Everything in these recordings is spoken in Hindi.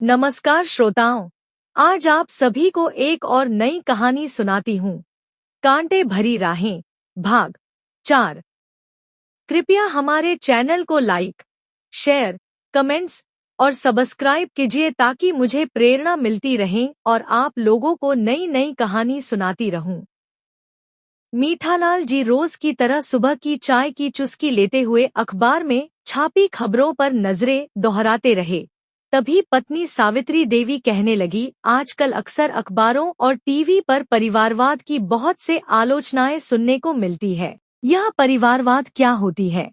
नमस्कार श्रोताओं, आज आप सभी को एक और नई कहानी सुनाती हूँ। कांटे भरी राहें, भाग 4। कृपया हमारे चैनल को लाइक, शेयर, कमेंट्स और सब्सक्राइब कीजिए ताकि मुझे प्रेरणा मिलती रहे और आप लोगों को नई नई कहानी सुनाती रहूं। मीठालाल जी रोज की तरह सुबह की चाय की चुस्की लेते हुए अखबार में छापी खबरों पर नजरें दोहराते रहे। तभी पत्नी सावित्री देवी कहने लगी, आजकल अक्सर अखबारों और टीवी पर परिवारवाद की बहुत से आलोचनाएं सुनने को मिलती है। यह परिवारवाद क्या होती है?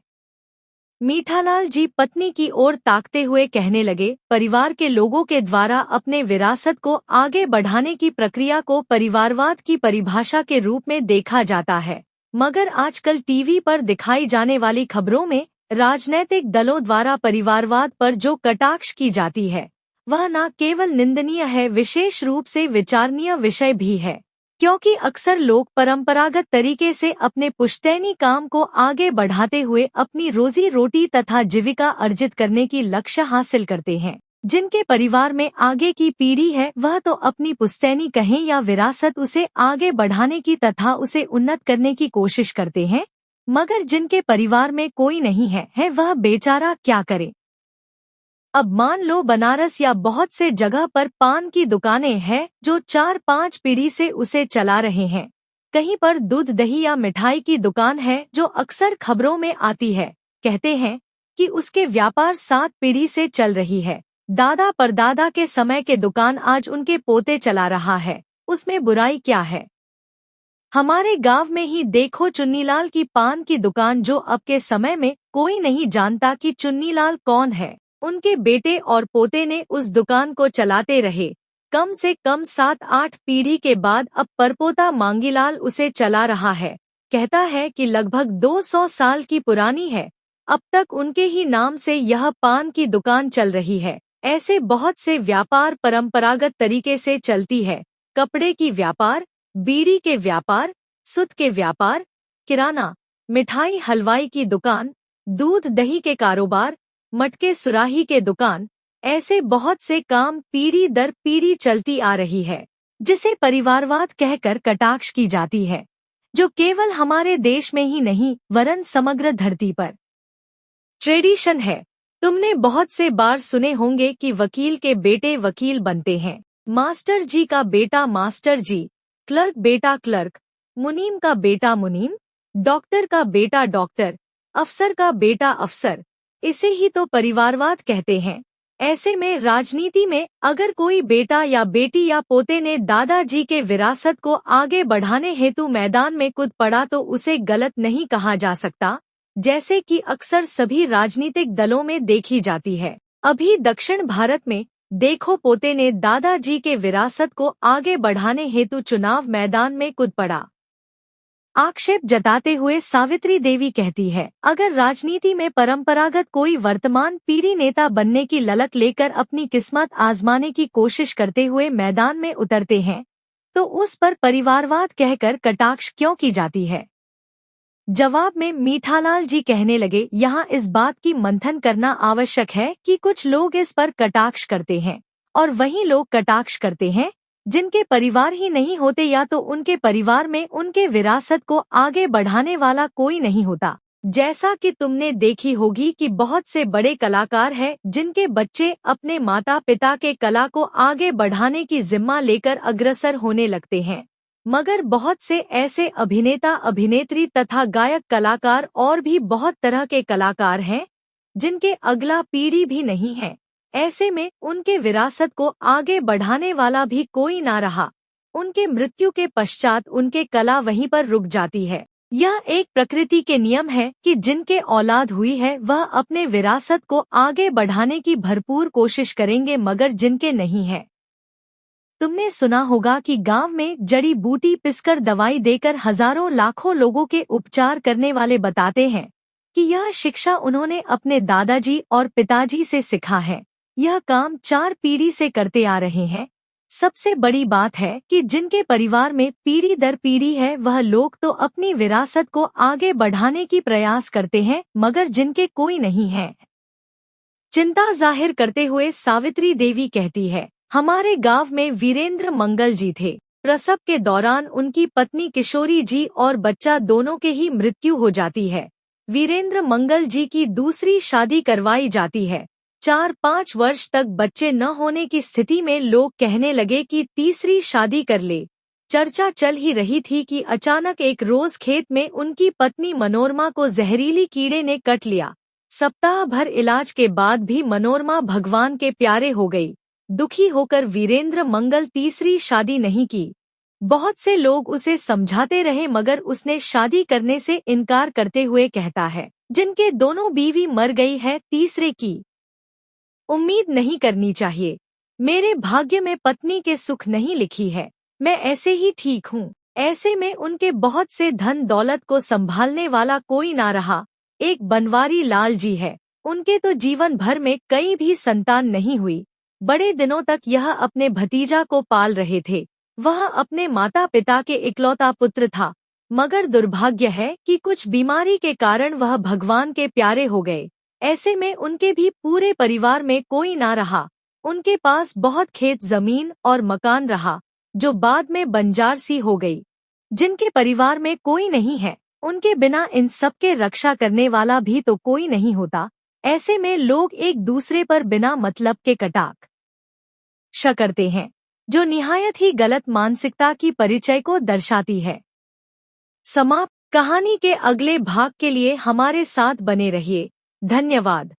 मीठालाल जी पत्नी की ओर ताकते हुए कहने लगे, परिवार के लोगों के द्वारा अपने विरासत को आगे बढ़ाने की प्रक्रिया को परिवारवाद की परिभाषा के रूप में देखा जाता है। मगर आजकल टीवी पर दिखाई जाने वाली खबरों में राजनैतिक दलों द्वारा परिवारवाद पर जो कटाक्ष की जाती है, वह न केवल निंदनीय है, विशेष रूप से विचारणीय विषय भी है। क्योंकि अक्सर लोग परंपरागत तरीके से अपने पुश्तैनी काम को आगे बढ़ाते हुए अपनी रोजी रोटी तथा जीविका अर्जित करने की लक्ष्य हासिल करते हैं। जिनके परिवार में आगे की पीढ़ी है, वह तो अपनी पुश्तैनी कहें या विरासत, उसे आगे बढ़ाने की तथा उसे उन्नत करने की कोशिश करते हैं। मगर जिनके परिवार में कोई नहीं है वह बेचारा क्या करे? अब मान लो बनारस या बहुत से जगह पर पान की दुकानें हैं जो 4-5 पीढ़ी से उसे चला रहे हैं। कहीं पर दूध दही या मिठाई की दुकान है जो अक्सर खबरों में आती है। कहते हैं कि उसके व्यापार 7 पीढ़ी से चल रही है। दादा परदादा के समय के दुकान आज उनके पोते चला रहा है। उसमें बुराई क्या है? हमारे गांव में ही देखो चुन्नीलाल की पान की दुकान, जो अब के समय में कोई नहीं जानता कि चुन्नीलाल कौन है। उनके बेटे और पोते ने उस दुकान को चलाते रहे। कम से कम 7-8 पीढ़ी के बाद अब परपोता मांगीलाल उसे चला रहा है। कहता है कि लगभग 200 साल की पुरानी है। अब तक उनके ही नाम से यह पान की दुकान चल रही है। ऐसे बहुत से व्यापार परंपरागत तरीके से चलती है। कपड़े की व्यापार, बीड़ी के व्यापार, सूत के व्यापार, किराना, मिठाई हलवाई की दुकान, दूध दही के कारोबार, मटके सुराही के दुकान, ऐसे बहुत से काम पीढ़ी दर पीढ़ी चलती आ रही है, जिसे परिवारवाद कहकर कटाक्ष की जाती है, जो केवल हमारे देश में ही नहीं वरन समग्र धरती पर ट्रेडिशन है। तुमने बहुत से बार सुने होंगे कि वकील के बेटे वकील बनते हैं, मास्टर जी का बेटा मास्टर जी, क्लर्क बेटा क्लर्क, मुनीम का बेटा मुनीम, डॉक्टर का बेटा डॉक्टर, अफसर का बेटा अफसर। इसे ही तो परिवारवाद कहते हैं। ऐसे में राजनीति में अगर कोई बेटा या बेटी या पोते ने दादाजी के विरासत को आगे बढ़ाने हेतु मैदान में कूद पड़ा तो उसे गलत नहीं कहा जा सकता, जैसे कि अक्सर सभी राजनीतिक दलों में देखी जाती है। अभी दक्षिण भारत में देखो, पोते ने दादाजी के विरासत को आगे बढ़ाने हेतु चुनाव मैदान में कूद पड़ा। आक्षेप जताते हुए सावित्री देवी कहती है, अगर राजनीति में परंपरागत कोई वर्तमान पीढ़ी नेता बनने की ललक लेकर अपनी किस्मत आजमाने की कोशिश करते हुए मैदान में उतरते हैं, तो उस पर परिवारवाद कहकर कटाक्ष क्यों की जाती है? जवाब में मीठालाल जी कहने लगे, यहाँ इस बात की मंथन करना आवश्यक है कि कुछ लोग इस पर कटाक्ष करते हैं और वही लोग कटाक्ष करते हैं जिनके परिवार ही नहीं होते या तो उनके परिवार में उनके विरासत को आगे बढ़ाने वाला कोई नहीं होता। जैसा कि तुमने देखी होगी कि बहुत से बड़े कलाकार हैं जिनके बच्चे अपने माता पिता के कला को आगे बढ़ाने की जिम्मा लेकर अग्रसर होने लगते हैं। मगर बहुत से ऐसे अभिनेता अभिनेत्री तथा गायक कलाकार और भी बहुत तरह के कलाकार हैं जिनके अगला पीढ़ी भी नहीं है। ऐसे में उनके विरासत को आगे बढ़ाने वाला भी कोई ना रहा। उनके मृत्यु के पश्चात उनके कला वहीं पर रुक जाती है। यह एक प्रकृति के नियम है कि जिनके औलाद हुई है वह अपने विरासत को आगे बढ़ाने की भरपूर कोशिश करेंगे, मगर जिनके नहीं है। तुमने सुना होगा कि गांव में जड़ी बूटी पिसकर दवाई देकर हजारों लाखों लोगों के उपचार करने वाले बताते हैं कि यह शिक्षा उन्होंने अपने दादाजी और पिताजी से सीखा है। यह काम 4 पीढ़ी से करते आ रहे हैं। सबसे बड़ी बात है कि जिनके परिवार में पीढ़ी दर पीढ़ी है वह लोग तो अपनी विरासत को आगे बढ़ाने की प्रयास करते हैं, मगर जिनके कोई नहीं है चिंता जाहिर करते हुए सावित्री देवी कहती है, हमारे गांव में वीरेंद्र मंगल जी थे। प्रसव के दौरान उनकी पत्नी किशोरी जी और बच्चा दोनों के ही मृत्यु हो जाती है। वीरेंद्र मंगल जी की दूसरी शादी करवाई जाती है। 4-5 वर्ष तक बच्चे न होने की स्थिति में लोग कहने लगे कि तीसरी शादी कर ले। चर्चा चल ही रही थी कि अचानक एक रोज खेत में उनकी पत्नी मनोरमा को जहरीली कीड़े ने कट लिया। सप्ताह भर इलाज के बाद भी मनोरमा भगवान के प्यारे हो गई। दुखी होकर वीरेंद्र मंगल तीसरी शादी नहीं की। बहुत से लोग उसे समझाते रहे मगर उसने शादी करने से इनकार करते हुए कहता है, जिनके दोनों बीवी मर गई है, तीसरे की उम्मीद नहीं करनी चाहिए। मेरे भाग्य में पत्नी के सुख नहीं लिखी है, मैं ऐसे ही ठीक हूँ। ऐसे में उनके बहुत से धन दौलत को संभालने वाला कोई ना रहा। एक बनवारी लाल जी है, उनके तो जीवन भर में कई भी संतान नहीं हुई। बड़े दिनों तक यह अपने भतीजा को पाल रहे थे। वह अपने माता पिता के इकलौता पुत्र था, मगर दुर्भाग्य है कि कुछ बीमारी के कारण वह भगवान के प्यारे हो गए। ऐसे में उनके भी पूरे परिवार में कोई ना रहा। उनके पास बहुत खेत जमीन और मकान रहा, जो बाद में बंजार सी हो गई। जिनके परिवार में कोई नहीं है, उनके बिना इन सब के रक्षा करने वाला भी तो कोई नहीं होता। ऐसे में लोग एक दूसरे पर बिना मतलब के कटाक्ष करते हैं, जो निहायत ही गलत मानसिकता की परिचय को दर्शाती है। समाप्त। कहानी के अगले भाग के लिए हमारे साथ बने रहिए। धन्यवाद।